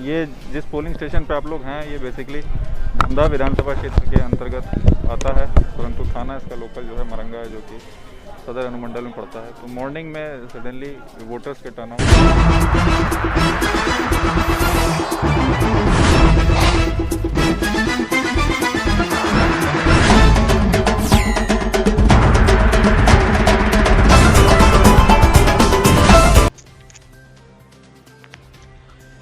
ये जिस polling station पे आप लोग हैं ये बेसिकली धमधा विधानसभा क्षेत्र के अंतर्गत आता है, परंतु थाना इसका लोकल जो है मरंगा है, जो कि सदर अनुमंडल में पड़ता है। तो मॉर्निंग में सडनली वोटर्स के टर्नआउट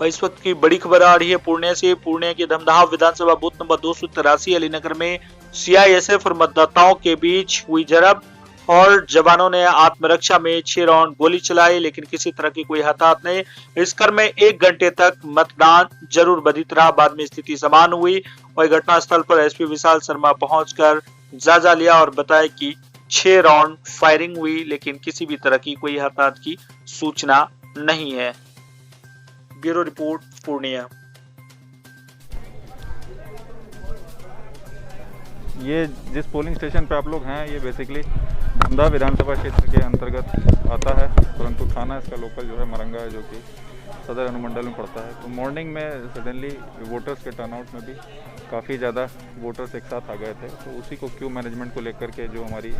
इस वक्त की बड़ी खबर आ रही है पूर्णिया से। पूर्णिया के धमदाहा विधानसभा बूथ नंबर 283 अलीनगर में सीआईएसएफ और मतदाताओं के बीच हुई झड़प और जवानों ने आत्मरक्षा में 6 राउंड गोली चलाई, लेकिन किसी तरह की कोई हताहत नहीं। इस क्रम में 1 घंटे तक मतदान जरूर बाधित रहा। बाद में स्थिति समान हुई और घटनास्थल पर एसपी विशाल शर्मा पहुंचकर जायजा लिया और बताया कि 6 राउंड फायरिंग हुई, लेकिन किसी भी तरह की कोई हताहत की सूचना नहीं है। Bureau report Purnia. ये जिस पोलिंग स्टेशन पे आप लोग हैं ये बेसिकली धमधा विधानसभा क्षेत्र के अंतर्गत आता है, परंतु थाना इसका लोकल जो है मरंगा है, जो कि सदर अनुमंडल में पड़ता है। तो मॉर्निंग में सडनली वोटर्स के टर्नआउट में भी काफ़ी ज़्यादा वोटर्स एक साथ आ गए थे। तो उसी को क्यू मैनेजमेंट को लेकर के जो हमारी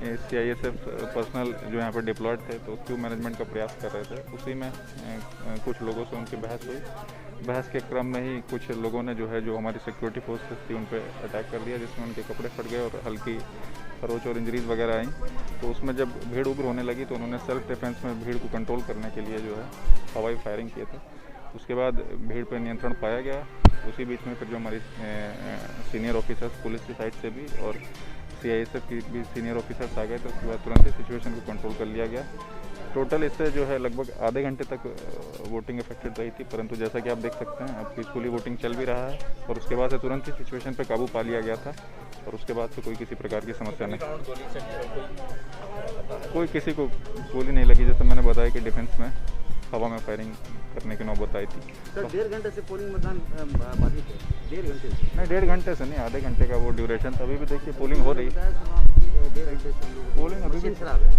सीआईएसएफ पर्सनल जो यहाँ पर डिप्लॉयड थे, तो क्यू मैनेजमेंट का प्रयास कर रहे थे। उसी में कुछ लोगों से उनकी बहस हुई। बहस के क्रम में ही कुछ लोगों ने जो हमारी सिक्योरिटी फोर्सेस थी उन पर अटैक कर दिया, जिसमें उनके कपड़े फट गए और हल्की खरोच और इंजरीज वगैरह आई। तो उसमें जब भीड़ उग्र होने लगी तो उन्होंने सेल्फ डिफेंस में भीड़ को कंट्रोल करने के लिए जो है हवाई फायरिंग किए थे। उसके बाद भीड़ पर नियंत्रण पाया गया। उसी बीच में फिर जो हमारी सीनियर ऑफिसर्स पुलिस की साइड से भी और सीआईएसएफ की भी सीनियर ऑफिसर्स आ गए, तो उसके बाद तुरंत ही सिचुएशन को कंट्रोल कर लिया गया। टोटल इससे जो है लगभग आधे घंटे तक वोटिंग इफेक्टेड रही थी, परंतु जैसा कि आप देख सकते हैं अब पीसफुली वोटिंग चल भी रहा है और उसके बाद से तुरंत ही सिचुएशन पे काबू पा लिया गया था और उसके बाद से कोई किसी प्रकार की समस्या नहीं, कोई किसी को गोली नहीं लगी। जैसे मैंने बताया कि डिफेंस में हवा में फायरिंग करने की नौबत आई थी। सर 1.5 घंटे से पोलिंग मतदान बाधित है? 1.5 घंटे से? नहीं, 1.5 घंटे से नहीं, आधे घंटे का वो ड्यूरेशन था। अभी भी देखिए पोलिंग हो रही है। 1.5 घंटे से पोलिंग अभी भी खराब है।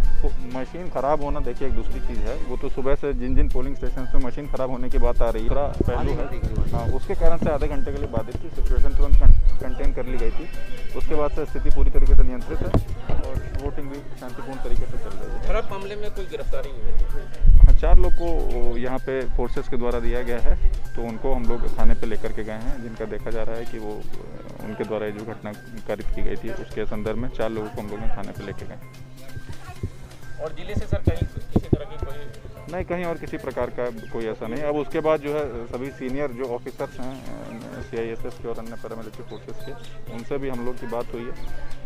मशीन ख़राब होना देखिए एक दूसरी चीज़ है। वो तो सुबह से जिन पोलिंग स्टेशन में मशीन ख़राब होने की बात आ रही है, थोड़ा पहलू है। हाँ, उसके कारण से आधे घंटे के लिए बाधित थी। सिचुएशन तुरंत कंटेन कर ली गई थी। उसके बाद से स्थिति पूरी तरीके से नियंत्रित है और वोटिंग भी शांतिपूर्ण तरीके से चल रही है। खराब मामले में कोई गिरफ्तारी नहीं हुई? हाँ, 4 लोग को यहाँ पे फोर्सेस के द्वारा दिया गया है, तो उनको हम लोग थाने पे लेकर के गए हैं, जिनका देखा जा रहा है कि वो उनके द्वारा जो घटना कारित की गई थी उसके संदर्भ में 4 लोगों को हम लोग थाने पे लेके गए। और जिले से सर कहीं किसी तरह की कोई नहीं, कहीं और किसी प्रकार का कोई ऐसा नहीं। अब उसके बाद जो है सभी सीनियर जो ऑफिसर्स हैं सीआईएसएफ के और अन्य पैरामिलिट्री फोर्सेस के, उनसे भी हम लोग की बात हुई है।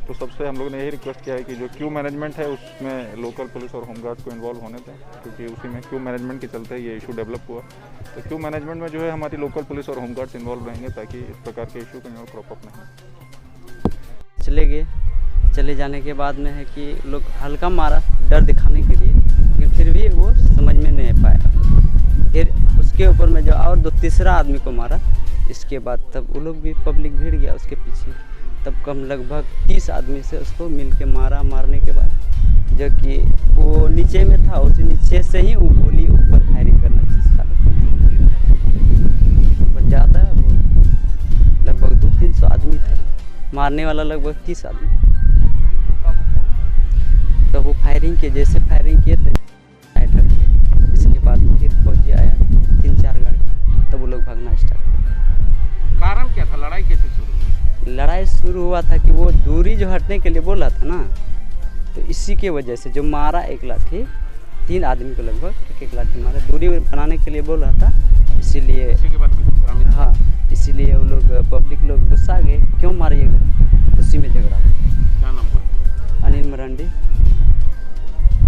तो सबसे हम लोग ने यही रिक्वेस्ट किया है कि जो क्यू मैनेजमेंट है उसमें लोकल पुलिस और होमगार्ड को इन्वॉल्व होने दें, क्योंकि उसी में क्यू मैनेजमेंट के चलते ये इशू डेवलप हुआ। तो क्यू मैनेजमेंट में जो है हमारी लोकल पुलिस और होमगार्ड्स इन्वॉल्व रहेंगे, ताकि इस प्रकार के इशू कहीं और क्रॉप अप नहीं। चले गए, चले जाने के बाद में है कि लोग हल्का मारा डर दिखाने के लिए, लेकिन फिर भी वो समझ में नहीं पाया। फिर उसके ऊपर में जो और 2-3 आदमी को मारा। इसके बाद तब वो लोग भी पब्लिक भीड़ गया उसके पीछे, तब कम लगभग 30 आदमी से उसको मिल के मारा। मारने के बाद जो कि वो नीचे में था, उसी नीचे से ही वो गोली ऊपर फायरिंग करना चालू कर दिया। ज़्यादा वो लगभग 200-300 आदमी था, मारने वाला लगभग 30 आदमी। तो वो फायरिंग के जैसे फायरिंग किए थे, इसके बाद फिर फौजी आया 3-4 गाड़ी, तब वो लोग भागना स्टार्ट किया। कारण क्या था? लड़ाई कैसे शुरू हुई? लड़ाई शुरू हुआ था कि वो दूरी जो हटने के लिए बोला था ना, तो इसी के वजह से जो मारा 1 लाठी, 3 आदमी को लगभग 1 लाठी मारा, दूरी बनाने के लिए बोला था, इसीलिए